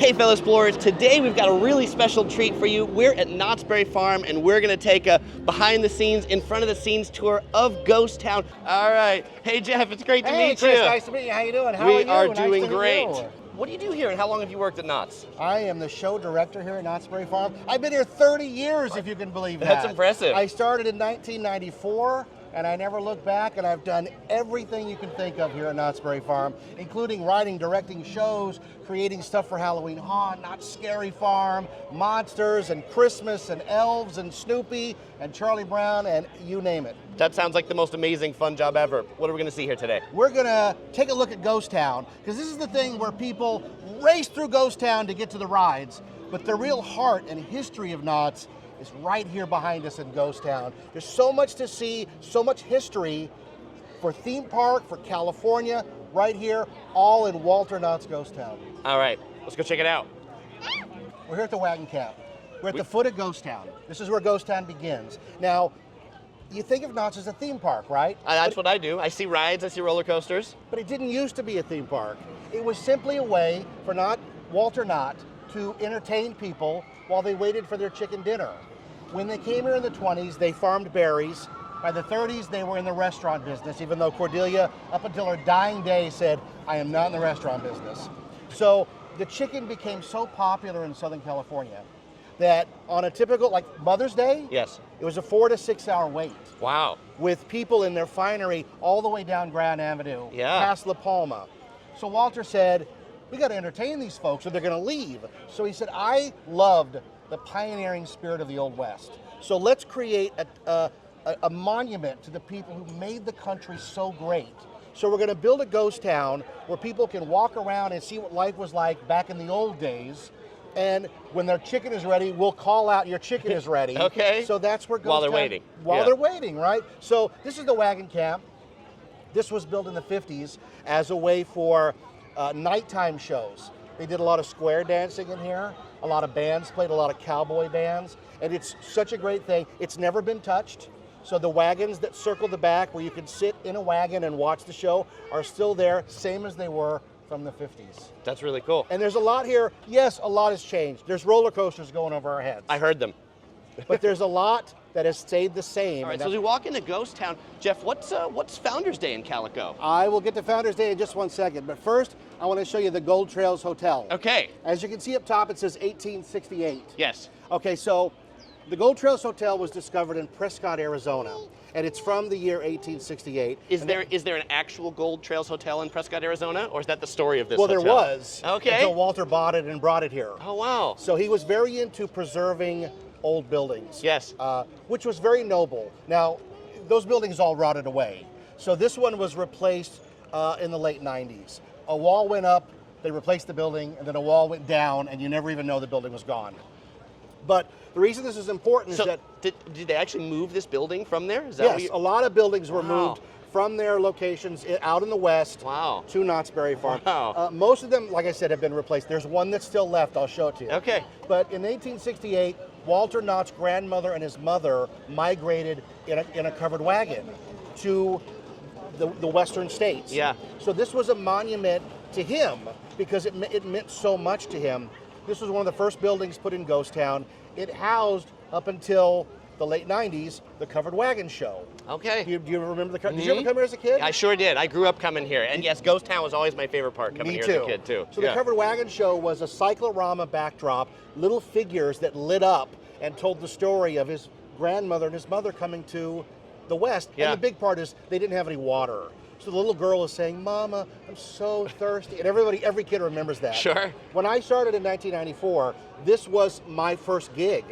Hey fellow explorers, today we've got a really special treat for you. We're at Knott's Berry Farm and we're gonna take a behind the scenes, in front of the scenes tour of Ghost Town. All right, hey Jeff, it's great to meet Chris, you. nice to meet you. How you doing? How We are you? are doing Nice to great. meet you. What do you do here and how long have you worked at Knott's? I am the show director here at Knott's Berry Farm. I've been here 30 years, if you can believe that. That's impressive. I started in 1994. And I never look back, and I've done everything you can think of here at Knott's Berry Farm, including writing, directing shows, creating stuff for Halloween Haunt, Knott's Scary Farm, Monsters, and Christmas, and Elves, and Snoopy, and Charlie Brown, and you name it. That sounds like the most amazing, fun job ever. What are we gonna see here today? We're gonna take a look at Ghost Town, because this is the thing where people race through Ghost Town to get to the rides, but the real heart and history of Knott's is right here behind us in Ghost Town. There's so much to see, so much history for theme park, for California, right here, all in Walter Knott's Ghost Town. All right, let's go check it out. We're here at the Wagon Camp. We're at the foot of Ghost Town. This is where Ghost Town begins. Now, you think of Knott's as a theme park, right? That's what I do. I see rides, I see roller coasters. But it didn't used to be a theme park. It was simply a way for Walter Knott to entertain people while they waited for their chicken dinner. When they came here in the 20s, they farmed berries. By the 30s, they were in the restaurant business, even though Cordelia, up until her dying day, said, I am not in the restaurant business. So the chicken became so popular in Southern California that on a typical, like Mother's Day, Yes. it was a 4 to 6 hour wait. Wow. With people in their finery all the way down Grand Avenue, past La Palma. So Walter said, we got to entertain these folks or they're going to leave. So he said, I loved the pioneering spirit of the Old West. So let's create a monument to the people who made the country so great. So we're going to build a ghost town where people can walk around and see what life was like back in the old days. And when their chicken is ready, we'll call out, your chicken is ready. Okay. So that's where Ghost While they're Town, waiting. While they're waiting, right? So this is the Wagon Camp. This was built in the 50s as a way for nighttime shows. They did a lot of square dancing in here. A lot of bands played, a lot of cowboy bands. And it's such a great thing. It's never been touched. So the wagons that circle the back where you can sit in a wagon and watch the show are still there, same as they were from the 50s. That's really cool. And there's a lot here. Yes, a lot has changed. There's roller coasters going over our heads. I heard them. But there's a lot that has stayed the same. All right, so as we walk into Ghost Town, Jeff, what's Founders Day in Calico? I will get to Founders Day in just 1 second, but first I want to show you the Gold Trails Hotel. Okay. As you can see up top, it says 1868. Yes. Okay, so the Gold Trails Hotel was discovered in Prescott, Arizona, and it's from the year 1868. Is there an actual Gold Trails Hotel in Prescott, Arizona, or is that the story of this Well, hotel? there was. Okay. Until Walter bought it and brought it here. Oh, wow. So he was very into preserving old buildings. Yes. Which was very noble. Now, those buildings all rotted away. So this one was replaced in the late 90s. A wall went up, they replaced the building, and then a wall went down, and you never even know the building was gone. But the reason this is important is that... Did they actually move this building from there? Is that Yes, a lot of buildings were moved from their locations out in the west to Knott's Berry Farm. Wow. Most of them, like I said, have been replaced. There's one that's still left. I'll show it to you. Okay. But in 1868, Walter Knott's grandmother and his mother migrated in a covered wagon to the western states. Yeah. So this was a monument to him because it meant so much to him. This was one of the first buildings put in Ghost Town. It housed, up until the late 90s, the Covered Wagon Show. Okay. Do you remember the? Did you ever come here as a kid? I sure did. I grew up coming here, and yes, Ghost Town was always my favorite part. Coming here as a kid too. So the Covered Wagon Show was a cyclorama backdrop, little figures that lit up and told the story of his grandmother and his mother coming to the West. Yeah. And the big part is they didn't have any water. So the little girl is saying, Mama, I'm so thirsty. And every kid remembers that. Sure. When I started in 1994, this was my first gig.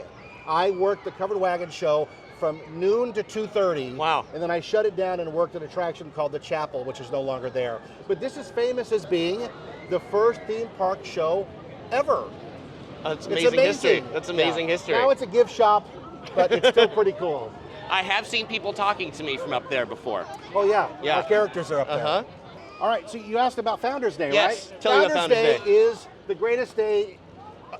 I worked the Covered Wagon Show from noon to 2:30. Wow. And then I shut it down and worked an attraction called the Chapel, which is no longer there. But this is famous as being the first theme park show ever. That's amazing history. That's amazing history. Now it's a gift shop, but it's still pretty cool. I have seen people talking to me from up there before. Oh yeah, Yeah. our characters are up there. Uh-huh. All right, so you asked about Founders Day, Yes, right? tell me about Founders Day. is the greatest day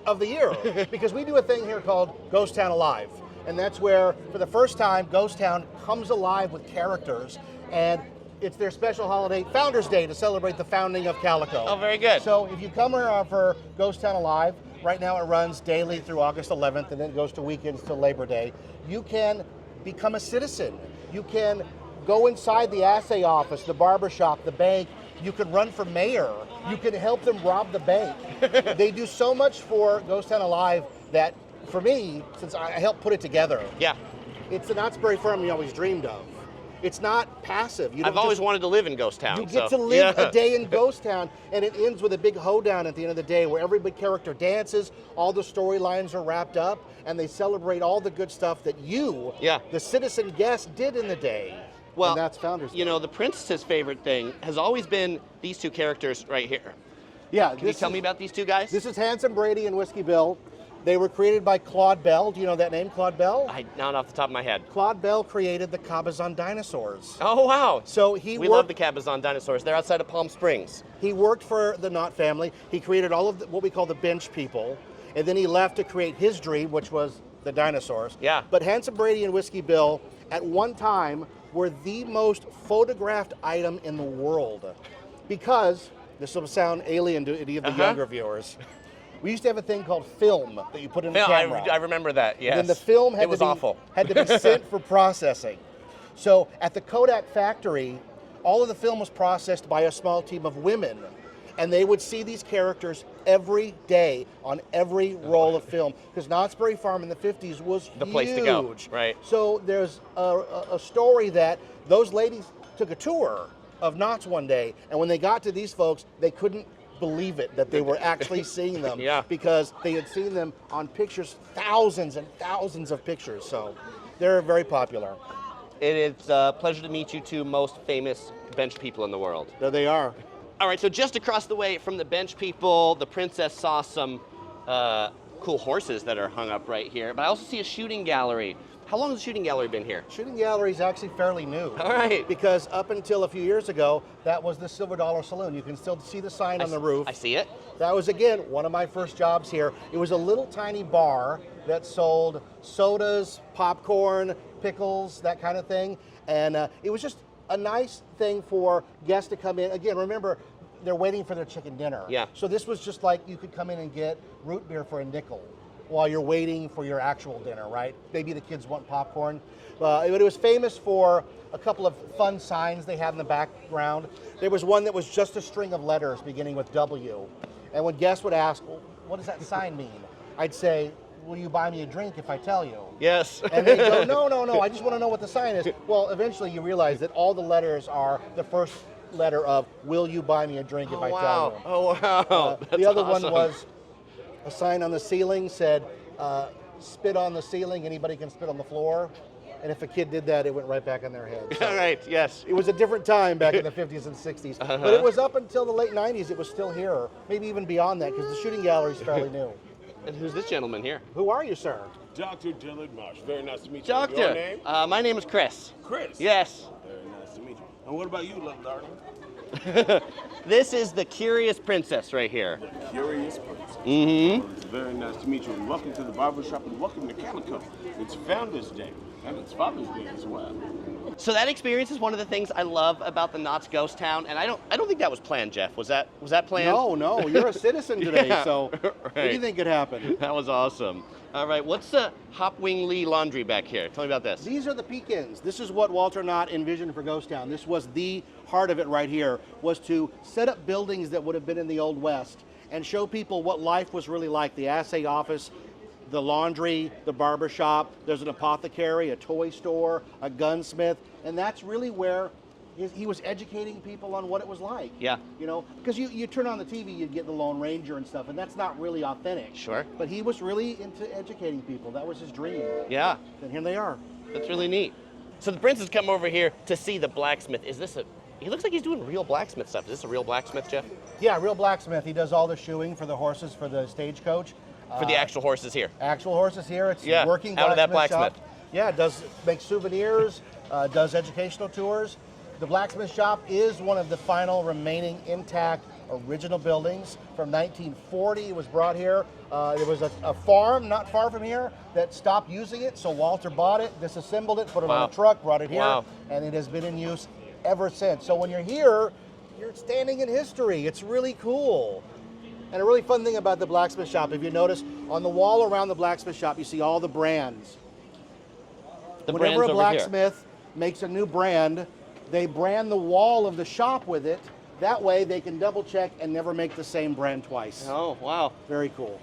of the year because we do a thing here called Ghost Town Alive. And that's where, for the first time, Ghost Town comes alive with characters. And It's their special holiday, Founders Day, to celebrate the founding of Calico. Oh, very good. So if you come here for Ghost Town Alive, right now it runs daily through August 11th, and then it goes to weekends till Labor Day. You can become a citizen. You can go inside the assay office, the barber shop, the bank. You can run for mayor. You can help them rob the bank. They do so much for Ghost Town Alive that, for me, since I helped put it together, it's the Knott's Berry Farm you always dreamed of. It's not passive. I've always wanted to live in Ghost Town. You get to live a day in Ghost Town, and it ends with a big hoedown at the end of the day where every big character dances, all the storylines are wrapped up, and they celebrate all the good stuff that you, the citizen guest, did in the day. Well, and that's Founders Day. You know, the princess's favorite thing has always been these two characters right here. Yeah. Can you tell me about these two guys? This is Handsome Brady and Whiskey Bill. They were created by Claude Bell. Do you know that name, Claude Bell? Not off the top of my head. Claude Bell created the Cabazon dinosaurs. Oh, wow. So we love the Cabazon dinosaurs. They're outside of Palm Springs. He worked for the Knott family. He created all of what we call the bench people. And then he left to create his dream, which was the dinosaurs. Yeah. But Handsome Brady and Whiskey Bill, at one time, were the most photographed item in the world. Because, this will sound alien to any of the younger viewers, we used to have a thing called film that you put in the camera. I remember that, yes. And then the film had to be sent for processing. So at the Kodak factory, all of the film was processed by a small team of women. And they would see these characters every day on every roll of film. Because Knott's Berry Farm in the 50s was the place to go, right? So there's a story that those ladies took a tour of Knott's one day. And when they got to these folks, they couldn't believe it that they were actually seeing them because they had seen them on pictures, thousands and thousands of pictures. So they're very popular. It is a pleasure to meet you two most famous bench people in the world. There they are. All right, so just across the way from the bench people, the princess saw some cool horses that are hung up right here, but I also see a shooting gallery. How long has the shooting gallery been here? Shooting gallery is actually fairly new. All right. Because up until a few years ago, that was the Silver Dollar Saloon. You can still see the sign on the roof. I see it. That was, again, one of my first jobs here. It was a little tiny bar that sold sodas, popcorn, pickles, that kind of thing. And it was just a nice thing for guests to come in. Again, remember, they're waiting for their chicken dinner. Yeah. So this was just like you could come in and get root beer for a nickel while you're waiting for your actual dinner, right? Maybe the kids want popcorn. But it was famous for a couple of fun signs they had in the background. There was one that was just a string of letters beginning with W. And when guests would ask, well, what does that sign mean? I'd say, will you buy me a drink if I tell you? Yes. And they'd go, no, I just want to know what the sign is. Well, eventually you realize that all the letters are the first letter of, will you buy me a drink if I tell you? Oh, wow. The other one was a sign on the ceiling said, spit on the ceiling, anybody can spit on the floor. And if a kid did that, it went right back on their head. So all right, yes. It was a different time back in the 50s and 60s. But it was up until the late 90s, it was still here. Maybe even beyond that, because the shooting gallery is fairly new. And who's this gentleman here? Who are you, sir? Dr. Dillard Marsh. Very nice to meet you. Doctor. Your name? My name is Chris. Chris? Yes. Very nice to meet you. And what about you, little darling? This is the Curious Princess right here. The Curious Princess. Mm-hmm. Well, it's very nice to meet you, and welcome to the barber shop, and welcome to Calico. It's Founders Day, and it's Father's Day as well. So that experience is one of the things I love about the Knott's Ghost Town, and I don't think that was planned, Jeff. Was that planned? No, you're a citizen today, Yeah, so right. what do you think could happen? That was awesome. All right, what's the Hopwing Lee Laundry back here? Tell me about this. These are the peek-ins. This is what Walter Knott envisioned for Ghost Town. This was the heart of it right here, was to set up buildings that would have been in the Old West and show people what life was really like. The assay office, the laundry, the barber shop, there's an apothecary, a toy store, a gunsmith, and that's really where he was educating people on what it was like. Yeah. You know, because you turn on the TV, you'd get the Lone Ranger and stuff, and that's not really authentic. Sure. But he was really into educating people. That was his dream. Yeah. And here they are. That's really neat. So the prince has come over here to see the blacksmith. He looks like he's doing real blacksmith stuff. Is this a real blacksmith, Jeff? Yeah, real blacksmith. He does all the shoeing for the horses for the stagecoach. For the actual horses here. Actual horses here. It's Yeah, working out of that blacksmith blacksmith. shop. Yeah, does make souvenirs, does educational tours. The blacksmith shop is one of the final remaining intact original buildings from 1940. It was brought here. There was a farm not far from here that stopped using it, so Walter bought it, disassembled it, put it on a truck, brought it here, and it has been in use ever since. So when you're here, you're standing in history. It's really cool. And a really fun thing about the Blacksmith Shop, if you notice, on the wall around the Blacksmith Shop, you see all the brands. Whenever a blacksmith makes a new brand, they brand the wall of the shop with it. That way they can double check and never make the same brand twice. Oh, wow. Very cool.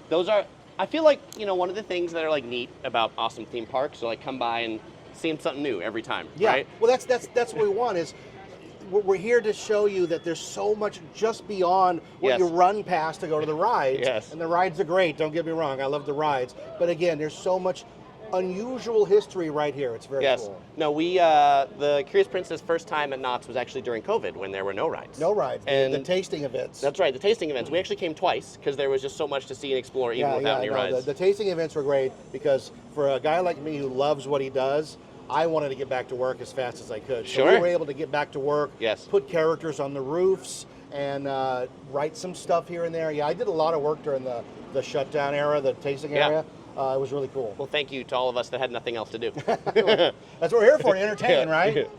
Those are, I feel like, you know, one of the things that are like neat about awesome theme parks are like come by and seeing something new every time, yeah. right? Well, that's what we want is, we're here to show you that there's so much just beyond what you run past to go to the rides. Yes. And the rides are great, don't get me wrong, I love the rides. But again, there's so much unusual history right here. It's very cool. No, the Curious Princess first time at Knott's was actually during COVID when there were no rides. No rides, and the tasting events. That's right, the tasting events. We actually came twice because there was just so much to see and explore even without any rides. The tasting events were great because for a guy like me who loves what he does, I wanted to get back to work as fast as I could. So we were able to get back to work, put characters on the roofs, and write some stuff here and there. Yeah, I did a lot of work during the shutdown era, the tasting area. It was really cool. Well, thank you to all of us that had nothing else to do. That's what we're here for, to entertain, right?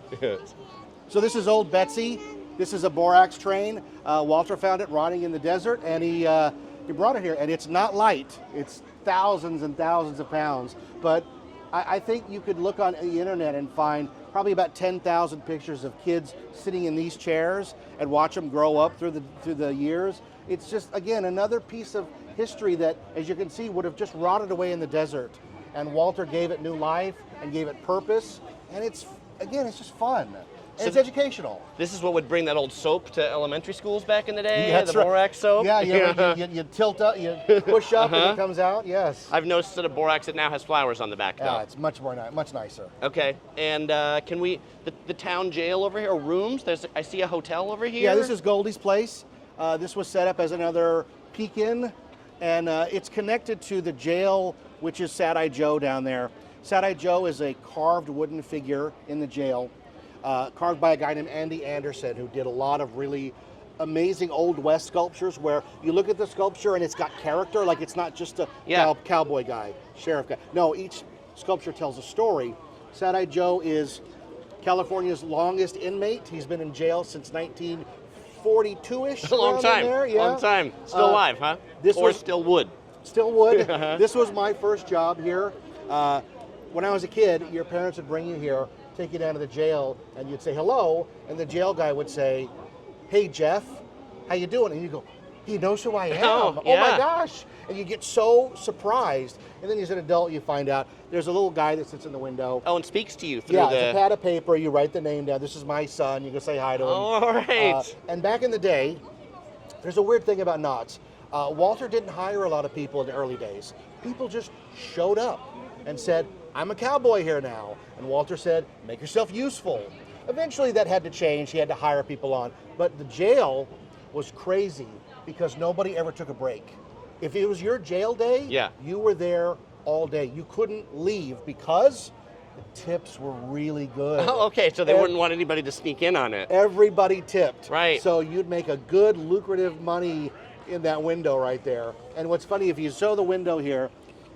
So this is old Betsy. This is a borax train. Walter found it rotting in the desert, and he brought it here. And it's not light. It's thousands and thousands of pounds. But I think you could look on the internet and find probably about 10,000 pictures of kids sitting in these chairs and watch them grow up through the years. It's just, again, another piece of history that, as you can see, would have just rotted away in the desert. And Walter gave it new life and gave it purpose. And it's just fun. And it's educational. This is what would bring that old soap to elementary schools back in the day, That's the borax soap. Yeah, you tilt up, you push up, and it comes out. Yes. I've noticed that a borax, it now has flowers on the back, though. Yeah, it's much nicer. Okay, and can we, the town jail over here, or rooms? I see a hotel over here. Yeah, this is Goldie's Place. This was set up as another peek-in, and it's connected to the jail, which is Sad-Eye Joe down there. Sad-Eye Joe is a carved wooden figure in the jail. Carved by a guy named Andy Anderson, who did a lot of really amazing Old West sculptures where you look at the sculpture and it's got character, like it's not just a cowboy guy, sheriff guy. No, each sculpture tells a story. Sad-Eye Joe is California's longest inmate. He's been in jail since 1942-ish. A long time, long time. Still alive, huh? Still wood. Still wood. This was my first job here. When I was a kid, your parents would bring you here, take you down to the jail, and you'd say hello, and the jail guy would say, "Hey Jeff, how you doing?" And you go, "He knows who I am. Oh my gosh." And you get so surprised. And then as an adult, you find out there's a little guy that sits in the window. Oh, and speaks to you through it's a pad of paper. You write the name down. This is my son. You go say hi to him. All right. And back in the day, there's a weird thing about Knott's. Walter didn't hire a lot of people in the early days. People just showed up and said, "I'm a cowboy here now." And Walter said, "Make yourself useful." Eventually that had to change. He had to hire people on. But the jail was crazy because nobody ever took a break. If it was your jail day, you were there all day. You couldn't leave because the tips were really good. Oh, okay, so they wouldn't want anybody to sneak in on it. Everybody tipped. Right. So you'd make a good, lucrative money in that window right there. And what's funny, if you show the window here,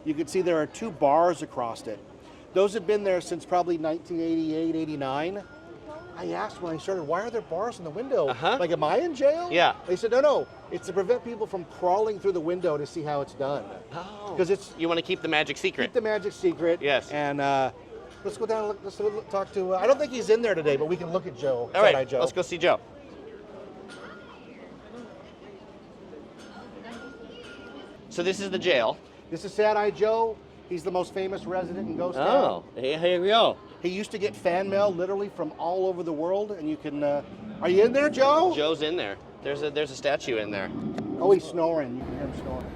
you can see there are two bars across it. Those have been there since probably 1988, 89. I asked when I started, why are there bars in the window? Like, am I in jail? Yeah. They said, no, it's to prevent people from crawling through the window to see how it's done. Oh. Because you want to keep the magic secret. Keep the magic secret. Yes. And let's go down and let's talk to, I don't think he's in there today, but we can look at Joe. All right, Joe. Let's go see Joe. So this is the jail. This is Sad-Eye Joe. He's the most famous resident in Ghost Town. Oh, here we go. He used to get fan mail literally from all over the world, and you can. Are you in there, Joe? Joe's in there. There's a statue in there. Oh, he's snoring. You can hear him snoring.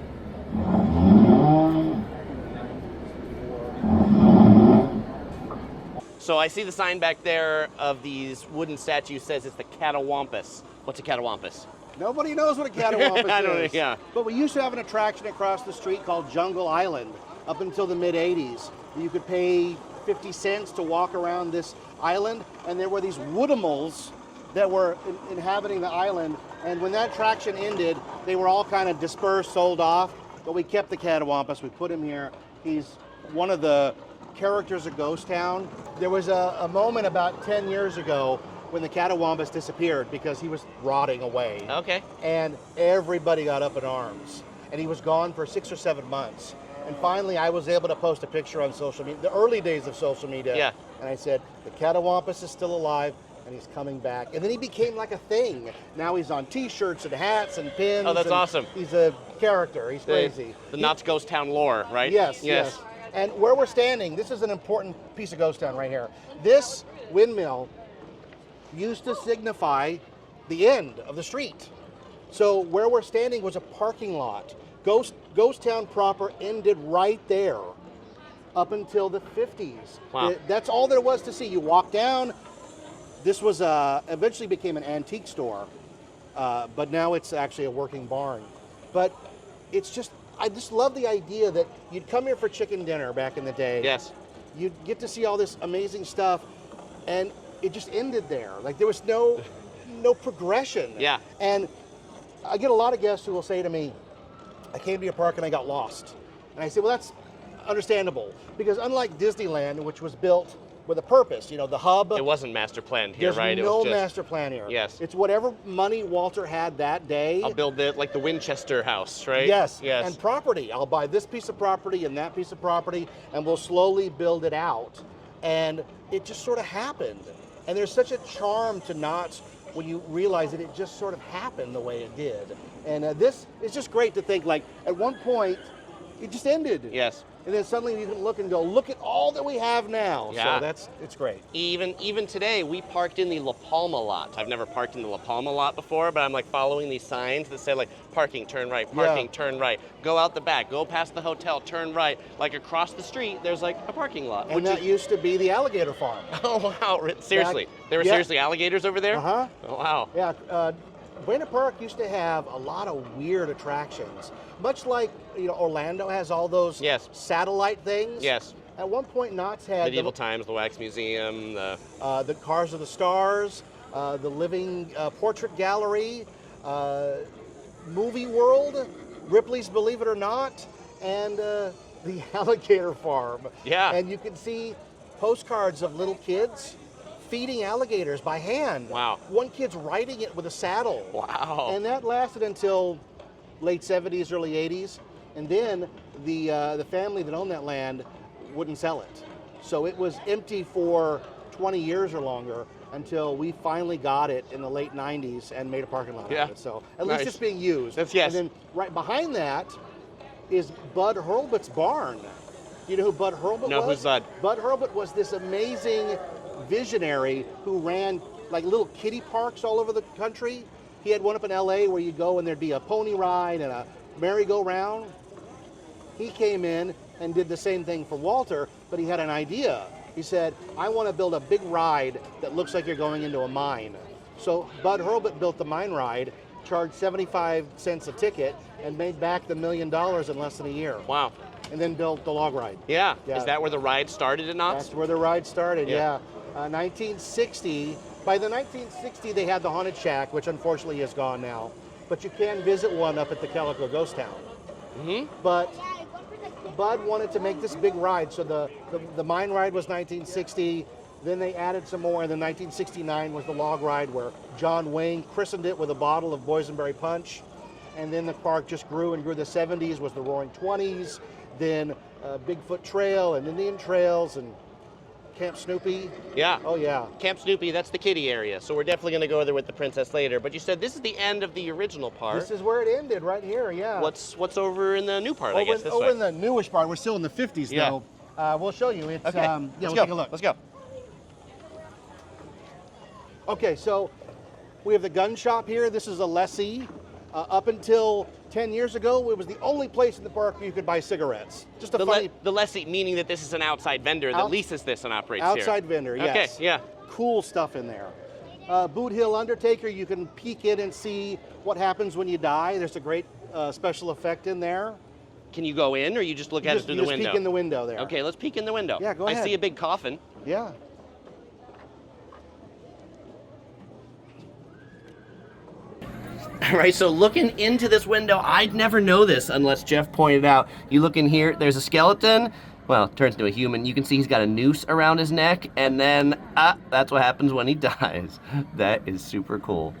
So I see the sign back there of these wooden statues says it's the Catawampus. What's a Catawampus? Nobody knows what a Catawampus I don't is. know, yeah. But we used to have an attraction across the street called Jungle Island up until the mid-'80s. You could pay 50 cents to walk around this island, and there were these woodimals that were inhabiting the island. And when that attraction ended, they were all kind of dispersed, sold off. But we kept the Catawampus. We put him here. He's one of the characters of Ghost Town. There was a moment about 10 years ago when the Catawampus disappeared because he was rotting away. Okay. And everybody got up in arms. And he was gone for 6 or 7 months. And finally, I was able to post a picture on social media, the early days of social media. Yeah. And I said, the Catawampus is still alive, and he's coming back. And then he became like a thing. Now he's on T-shirts and hats and pins. Oh, that's awesome. He's a character. He's crazy. The Knott's Ghost Town lore, right? Yes. And where we're standing, this is an important piece of ghost town right here. This windmill used to signify the end of the street. So where we're standing was a parking lot. Ghost Town proper ended right there up until the 50s. Wow. That's all there was to see. You walk down. This was eventually became an antique store, but now it's actually a working barn. But I just love the idea that you'd come here for chicken dinner back in the day. Yes. You'd get to see all this amazing stuff, and it just ended there. Like there was no progression. Yeah. And I get a lot of guests who will say to me, I came to your park and I got lost. And I say, well, that's understandable, because unlike Disneyland, which was built with a purpose, the hub. It wasn't master planned here, right? There's no master plan here. Yes. It's whatever money Walter had that day. I'll build it like the Winchester house, right? Yes. Yes. And property. I'll buy this piece of property and that piece of property, and we'll slowly build it out. And it just sort of happened. And there's such a charm to Knott's when you realize that it just sort of happened the way it did. And this is just great to think, like, at one point, it just ended. Yes. And then suddenly you can look and go, look at all that we have now. Yeah. So it's great. Even today, we parked in the La Palma lot. I've never parked in the La Palma lot before, but I'm like following these signs that say like parking, turn right, parking, turn right. Go out the back, go past the hotel, turn right. Like across the street, there's like a parking lot. And that used to be the alligator farm. Oh, wow. Seriously? There were seriously alligators over there? Uh-huh. Oh, wow. Yeah. Buena Park used to have a lot of weird attractions. Much like Orlando has all those satellite things. Yes. At one point, Knott's had Medieval Times, the Wax Museum, the Cars of the Stars, the Living Portrait Gallery, Movie World, Ripley's Believe It or Not, and the Alligator Farm. Yeah. And you can see postcards of little kids feeding alligators by hand. Wow. One kid's riding it with a saddle. Wow. And that lasted until late 70s, early 80s. And then the family that owned that land wouldn't sell it. So it was empty for 20 years or longer until we finally got it in the late 90s and made a parking lot out of it. So at least it's being used. Yes. And then right behind that is Bud Hurlbut's barn. You know who Bud Hurlbut was? No, who's Bud? Bud Hurlbut was this amazing visionary who ran like little kiddie parks all over the country. He had one up in LA where you go and there'd be a pony ride and a merry-go-round. He came in and did the same thing for Walter, but he had an idea. He said, I want to build a big ride that looks like you're going into a mine. So Bud Hurlbut built the mine ride, charged 75 cents a ticket, and made back the $1 million in less than a year. Wow. And then built the log ride. Yeah. Is that where the ride started at Knott's? That's where the ride started, 1960. By the 1960, they had the Haunted Shack, which unfortunately is gone now. But you can visit one up at the Calico Ghost Town. Mm-hmm. But Bud wanted to make this big ride, so the mine ride was 1960. Then they added some more, and then 1969 was the log ride where John Wayne christened it with a bottle of boysenberry punch. And then the park just grew and grew. The 70s was the Roaring 20s, then Bigfoot Trail and Indian Trails and Camp Snoopy. Yeah. Oh, yeah. Camp Snoopy, that's the kiddie area, so we're definitely going to go there with the princess later. But you said this is the end of the original part. This is where it ended, right here, yeah. What's over in the new part, I guess, this over way? in the newish part. We're still in the 50s, though. We'll show you. It's, okay. Let's go. take a look. Let's go. Okay, so we have the gun shop here. This is a lessee. Up until 10 years ago, it was the only place in the park where you could buy cigarettes. Just a funny... The lessee, meaning that this is an outside vendor that leases this and operates here. Outside vendor, yes. Okay, yeah. Cool stuff in there. Boot Hill Undertaker, you can peek in and see what happens when you die. There's a great special effect in there. Can you go in, or you just look at it through the window? You just peek in the window there. Okay, let's peek in the window. Yeah, go ahead. I see a big coffin. Yeah. All right, so looking into this window, I'd never know this unless Jeff pointed out. You look in here, there's a skeleton, Well, turns into a human. You can see he's got a noose around his neck, and then, that's what happens when he dies. That is super cool.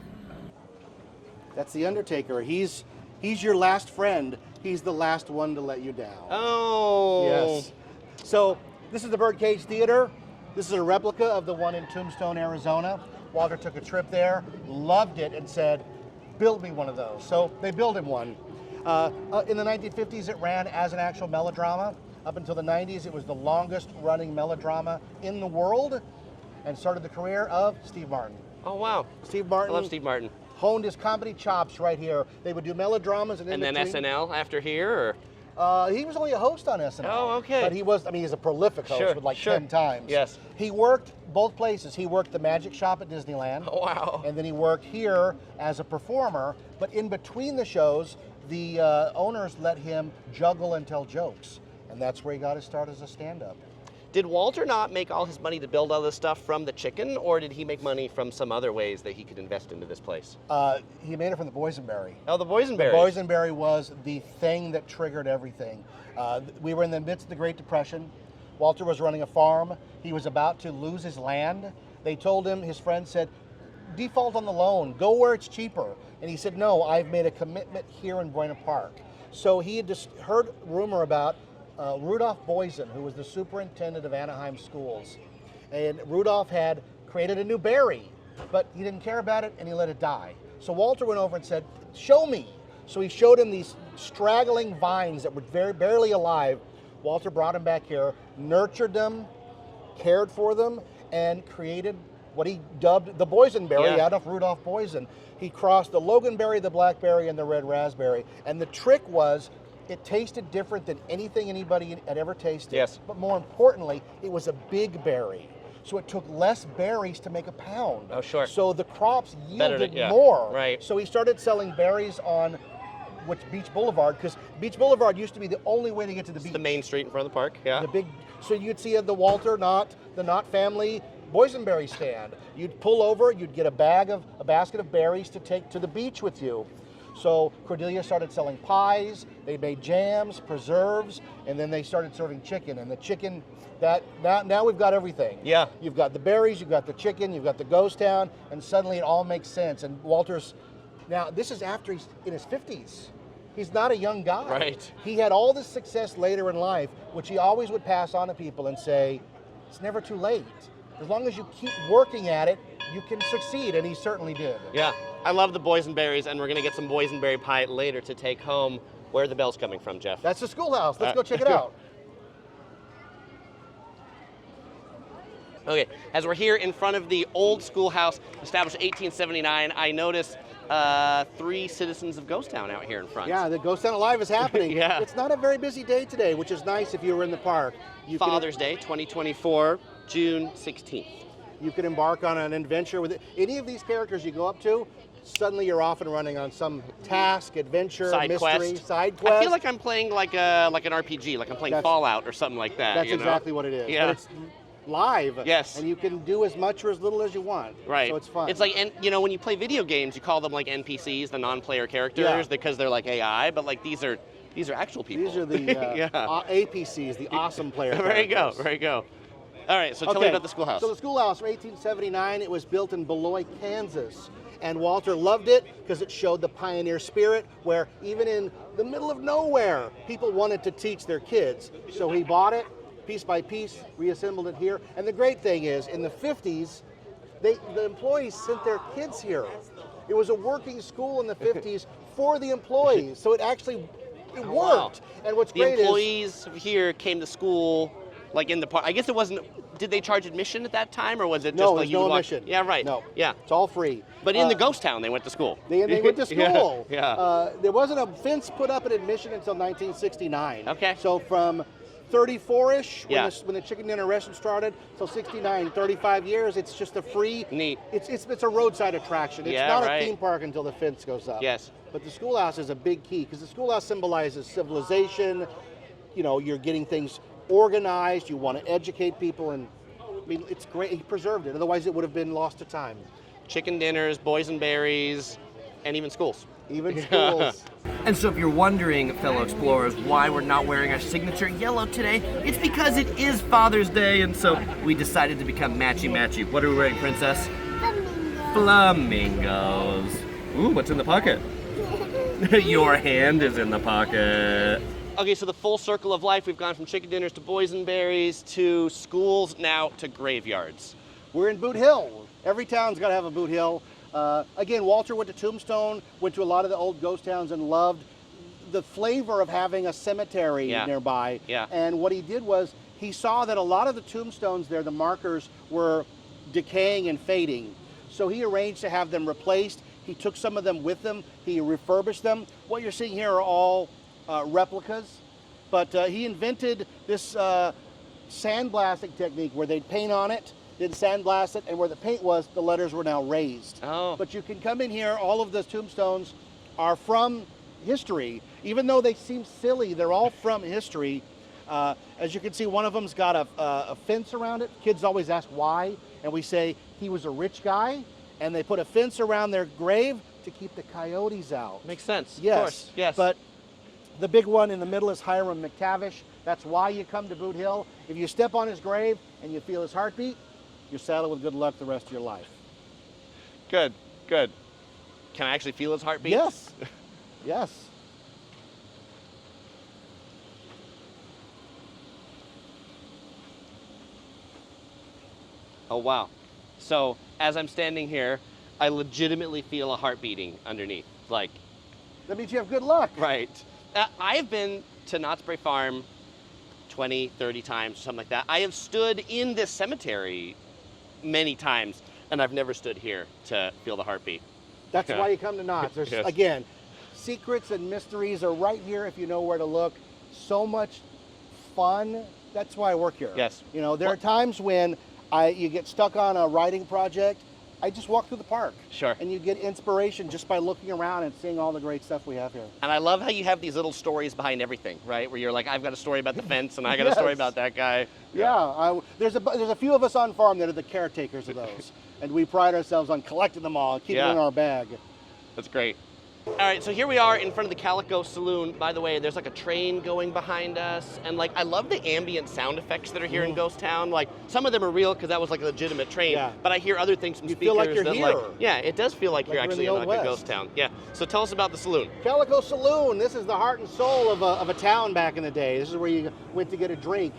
That's the Undertaker. He's your last friend. He's the last one to let you down. Oh. Yes. So this is the Birdcage Theater. This is a replica of the one in Tombstone, Arizona. Walter took a trip there, loved it, and said, build me one of those. So they built him one. In the 1950s, it ran as an actual melodrama. Up until the 90s, it was the longest running melodrama in the world, and started the career of Steve Martin. Oh, wow. Steve Martin. I love Steve Martin. Honed his comedy chops right here. They would do melodramas and then SNL after here, or? He was only a host on SNL. Oh, okay. But he's a prolific host with like 10 times. Yes. He worked both places. He worked the Magic Shop at Disneyland. Oh, wow. And then he worked here as a performer. But in between the shows, the owners let him juggle and tell jokes. And that's where he got his start as a stand-up. Did Walter not make all his money to build all this stuff from the chicken, or did he make money from some other ways that he could invest into this place? He made it from the boysenberry. Oh, the boysenberry. The boysenberry was the thing that triggered everything. We were in the midst of the Great Depression. Walter was running a farm. He was about to lose his land. They told him, his friend said, default on the loan, go where it's cheaper. And he said, no, I've made a commitment here in Buena Park. So he had just heard rumor about Rudolph Boysen, who was the superintendent of Anaheim schools. And Rudolph had created a new berry, but he didn't care about it and he let it die. So Walter went over and said, show me. So he showed him these straggling vines that were barely alive. Walter brought them back here, nurtured them, cared for them, and created what he dubbed the boysenberry out of Rudolph Boysen. He crossed the loganberry, the blackberry, and the red raspberry. And the trick was, it tasted different than anything anybody had ever tasted. Yes. But more importantly, it was a big berry. So it took less berries to make a pound. Oh, sure. So the crops yielded yeah. more. Right. So he started selling berries on Beach Boulevard, because Beach Boulevard used to be the only way to get to the beach. The main street in front of the park, yeah. So you'd see the Walter Knott, the Knott family boysenberry stand. You'd pull over, you'd get a basket of berries to take to the beach with you. So Cordelia started selling pies, they made jams, preserves, and then they started serving chicken. And the chicken, now we've got everything. Yeah. You've got the berries, you've got the chicken, you've got the ghost town, and suddenly it all makes sense. And now this is after he's in his 50s. He's not a young guy. Right. He had all this success later in life, which he always would pass on to people and say, it's never too late. As long as you keep working at it, you can succeed, and he certainly did. Yeah, I love the boysenberries, and we're gonna get some boysenberry pie later to take home. Where are the bells coming from, Jeff? That's the Schoolhouse. Let's go check it out. Okay, as we're here in front of the old Schoolhouse, established 1879, I noticed 3 citizens of Ghost Town out here in front. Yeah, the Ghost Town Alive is happening. Yeah. It's not a very busy day today, which is nice if you were in the park. Father's Day, 2024, June 16th. You could embark on an adventure with any of these characters you go up to. Suddenly you're off and running on some task, adventure, mystery, side quest. I feel like I'm playing like an RPG, like I'm playing Fallout or something like that. That's exactly what it is. Yeah. But it's live. Yes. And you can do as much or as little as you want. Right. So it's fun. It's like, when you play video games, you call them like NPCs, the non-player characters, because they're like AI, but like these are actual people. These are the APCs, the awesome player characters. There you go. All right, so tell me about the Schoolhouse. So the Schoolhouse, from 1879, it was built in Beloit, Kansas. And Walter loved it because it showed the pioneer spirit, where even in the middle of nowhere, people wanted to teach their kids. So he bought it, piece by piece, reassembled it here. And the great thing is, in the 50s, the employees sent their kids here. It was a working school in the 50s for the employees. So it worked. Wow. And what's great is... The employees here came to school like in the park. I guess it wasn't... Did they charge admission at that time, or was it just like you no admission. Yeah, right. No. Yeah. It's all free. But in the ghost town, they went to school. They went to school. Yeah. There wasn't a fence put up at admission until 1969. Okay. So from 34-ish, when the chicken dinner restaurant started, till 69, 35 years, it's just a free... Neat. It's a roadside attraction. It's not a theme park until the fence goes up. Yes. But the Schoolhouse is a big key, because the Schoolhouse symbolizes civilization. You're getting things organized, you want to educate people, and I mean, it's great. He preserved it, otherwise it would have been lost to time. Chicken dinners, boysenberries, and even schools. Even schools. And so if you're wondering, fellow explorers, why we're not wearing our signature yellow today, it's because it is Father's Day, and so we decided to become matchy-matchy. What are we wearing, Princess? Flamingos. Ooh, what's in the pocket? Your hand is in the pocket. Okay, so the full circle of life, we've gone from chicken dinners to boysenberries to schools, now to graveyards. We're in Boot Hill. Every town's got to have a Boot Hill. Again, Walter went to Tombstone, went to a lot of the old ghost towns and loved the flavor of having a cemetery nearby. Yeah. And what he did was he saw that a lot of the tombstones there, the markers, were decaying and fading. So he arranged to have them replaced. He took some of them with him. He refurbished them. What you're seeing here are all replicas. But he invented this sandblasting technique where they'd paint on it, then sandblast it, and where the paint was, the letters were now raised. Oh. But you can come in here, all of the tombstones are from history. Even though they seem silly, they're all from history. As you can see, one of them's got a fence around it. Kids always ask why, and we say he was a rich guy, and they put a fence around their grave to keep the coyotes out. Makes sense. Yes. Of course. Yes. But the big one in the middle is Hiram McTavish. That's why you come to Boot Hill. If you step on his grave and you feel his heartbeat, you're saddled with good luck the rest of your life. Good, good. Can I actually feel his heartbeat? Yes. Yes. Oh, wow. So as I'm standing here, I legitimately feel a heart beating underneath. Like, that means you have good luck. Right. I've been to Knott's Berry Farm 20, 30 times, something like that. I have stood in this cemetery many times, and I've never stood here to feel the heartbeat. That's why you come to Knott's. There's, again, secrets and mysteries are right here if you know where to look. So much fun. That's why I work here. Yes. You know, there are times when you get stuck on a writing project. I just walk through the park. Sure. And you get inspiration just by looking around and seeing all the great stuff we have here. And I love how you have these little stories behind everything, right? Where you're like, I've got a story about the fence, and I got a story about that guy. Yeah. There's a few of us on farm that are the caretakers of those. And we pride ourselves on collecting them all and keeping them in our bag. That's great. All right, so here we are in front of the Calico Saloon. By the way, there's like a train going behind us, and like I love the ambient sound effects that are here in Ghost Town. Like some of them are real because that was like a legitimate train, but I hear other things from speakers feel like you're that here. yeah, it does feel like you're actually in like West. a ghost town. Yeah. So tell us about the saloon. Calico Saloon. This is the heart and soul of a town back in the day. This is where you went to get a drink.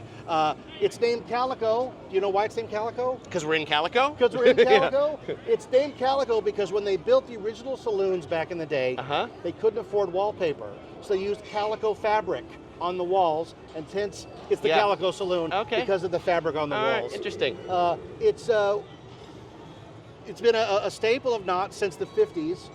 It's named Calico. Do you know why it's named Calico? Because we're in Calico? Because we're in Calico? It's named Calico because when they built the original saloons back in the day, they couldn't afford wallpaper. So they used calico fabric on the walls, and hence it's the Calico Saloon because of the fabric on the walls. Interesting. It's been a staple of Knott since the 50s.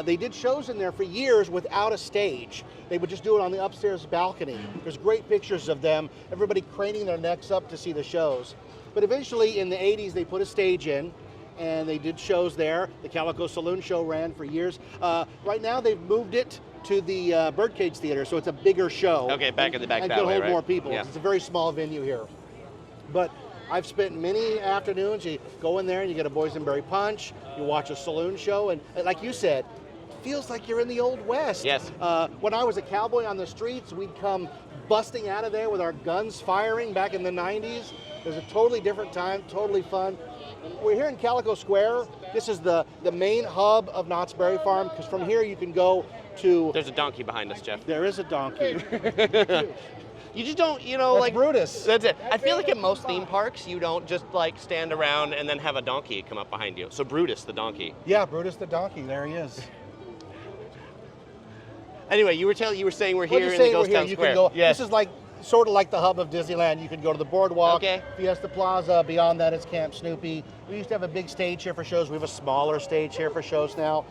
They did shows in there for years without a stage. They would just do it on the upstairs balcony. There's great pictures of them, everybody craning their necks up to see the shows. But eventually in the 80s they put a stage in, and they did shows there. The Calico Saloon show ran for years. Right now they've moved it to the Birdcage Theater, so it's a bigger show. Okay, back in the back and that can way, hold right? more people. Yeah. It's a very small venue here. But I've spent many afternoons, you go in there and you get a boysenberry punch, you watch a saloon show, and like you said, it feels like you're in the Old West. Yes. When I was a cowboy on the streets, we'd come busting out of there with our guns firing back in the 90s. It was a totally different time, totally fun. We're here in Calico Square. This is the main hub of Knott's Berry Farm, because from here you can go to... There's a donkey behind us, Jeff. There is a donkey. You just don't, That's like... Brutus. That's it. I feel like in most theme parks, you don't just like stand around and then have a donkey come up behind you. So Brutus the donkey. Yeah, Brutus the donkey. There he is. Anyway, you were saying we're here in the Ghost Town Square. You can go, This is like sort of like the hub of Disneyland. You can go to the boardwalk, Fiesta Plaza. Beyond that, it's Camp Snoopy. We used to have a big stage here for shows. We have a smaller stage here for shows now.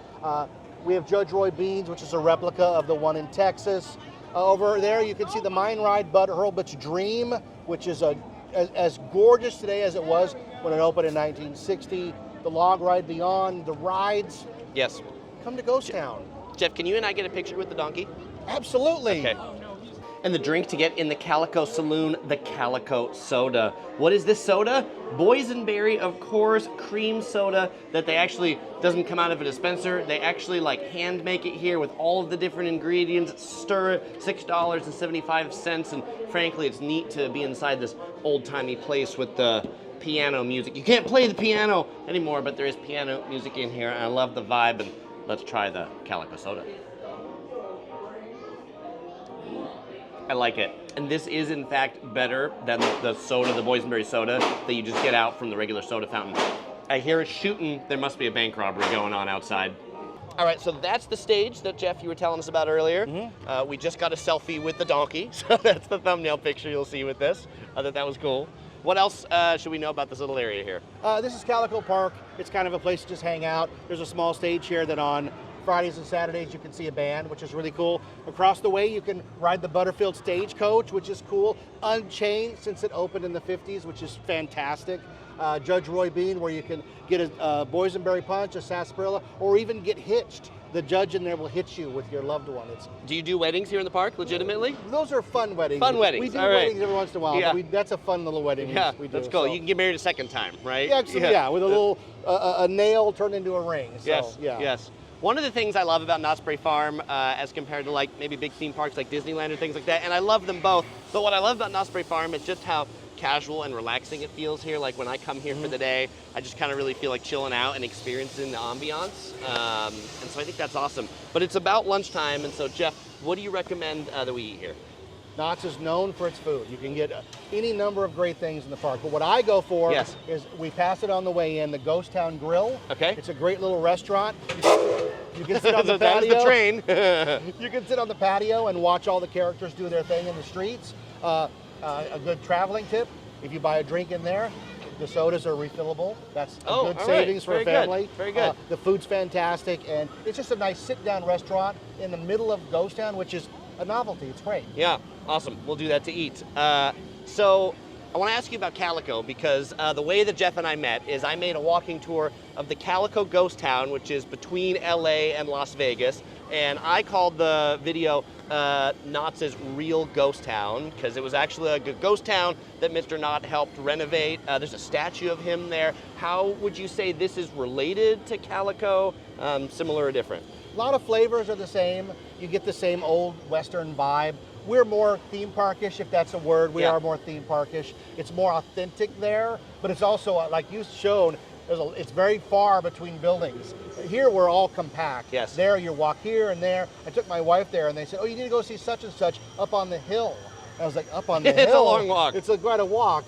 We have Judge Roy Beans, which is a replica of the one in Texas. Over there, you can see the mine ride, Bud Hurlbut's Dream, which is as gorgeous today as it was when it opened in 1960. The log ride beyond, the rides. Yes. Come to Ghost Town. Jeff, can you and I get a picture with the donkey? Absolutely. Okay. And the drink to get in the Calico Saloon, the Calico Soda. What is this soda? Boysenberry, of course, cream soda that they actually, doesn't come out of a dispenser. They actually like hand make it here with all of the different ingredients, stir it, $6.75. And frankly, it's neat to be inside this old-timey place with the piano music. You can't play the piano anymore, but there is piano music in here, and I love the vibe. And let's try the Calico Soda. I like it. And this is, in fact, better than the soda, the boysenberry soda, that you just get out from the regular soda fountain. I hear it shooting. There must be a bank robbery going on outside. All right, so that's the stage that, Jeff, you were telling us about earlier. Mm-hmm. We just got a selfie with the donkey, so that's the thumbnail picture you'll see with this. I thought that was cool. What else should we know about this little area here? This is Calico Park. It's kind of a place to just hang out. There's a small stage here that on Fridays and Saturdays you can see a band, which is really cool. Across the way you can ride the Butterfield Stagecoach, which is cool. Unchained since it opened in the 50s, which is fantastic. Judge Roy Bean, where you can get a boysenberry punch, a sarsaparilla, or even get hitched. The judge in there will hit you with your loved one. Do you do weddings here in the park, legitimately? Those are fun weddings. Fun weddings, We do all right. weddings every once in a while, Yeah. but that's a fun little wedding we do. That's cool. So. You can get married a second time, right? Yeah, with a little a nail turned into a ring. So, Yes, yeah. yes. One of the things I love about Knott's Berry Farm, as compared to like maybe big theme parks like Disneyland or things like that, and I love them both, but what I love about Knott's Berry Farm is just how casual and relaxing it feels here. Like when I come here for the day, I just kind of really feel like chilling out and experiencing the ambiance. And so I think that's awesome. But it's about lunchtime, and so Jeff, what do you recommend that we eat here? Knott's is known for its food. You can get any number of great things in the park. But what I go for is, we pass it on the way in, the Ghost Town Grill. Okay. It's a great little restaurant. You can sit on the That patio. was the train. You can sit on the patio and watch all the characters do their thing in the streets. A good traveling tip, if you buy a drink in there, the sodas are refillable. That's a good savings for a family. Very good. The food's fantastic, and it's just a nice sit-down restaurant in the middle of Ghost Town, which is a novelty. It's great. Yeah, awesome. We'll do that to eat. So I want to ask you about Calico, because the way that Jeff and I met is I made a walking tour of the Calico Ghost Town, which is between LA and Las Vegas, and I called the video Knott's Real Ghost Town, because it was actually a ghost town that Mr. Knott helped renovate. There's a statue of him there. How would you say this is related to Calico? Similar or different? A lot of flavors are the same. You get the same old Western vibe. We're more theme parkish, if that's a word. We are more theme parkish. It's more authentic there, but it's also, like you've shown, it's very far between buildings. Here we're all compact. Yes. There you walk here and there. I took my wife there and they said, oh, you need to go see such and such up on the hill. I was like, up on the hill? It's a long walk. It's quite a walk.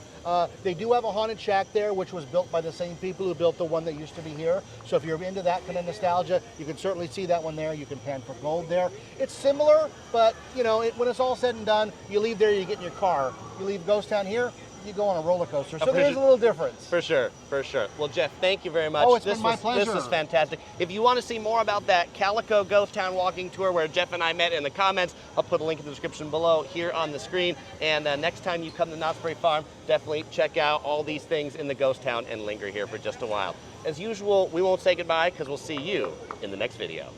They do have a haunted shack there, which was built by the same people who built the one that used to be here. So if you're into that kind of nostalgia, you can certainly see that one there. You can pan for gold there. It's similar, but you know, when it's all said and done, you leave there, you get in your car. You leave Ghost Town here, you go on a roller coaster. So there's a little difference. For sure, for sure. Well, Jeff, thank you very much. Oh, it's been my pleasure. This was fantastic. If you want to see more about that Calico Ghost Town walking tour where Jeff and I met in the comments, I'll put a link in the description below here on the screen. And next time you come to Knott's Berry Farm, definitely check out all these things in the Ghost Town and linger here for just a while. As usual, we won't say goodbye because we'll see you in the next video.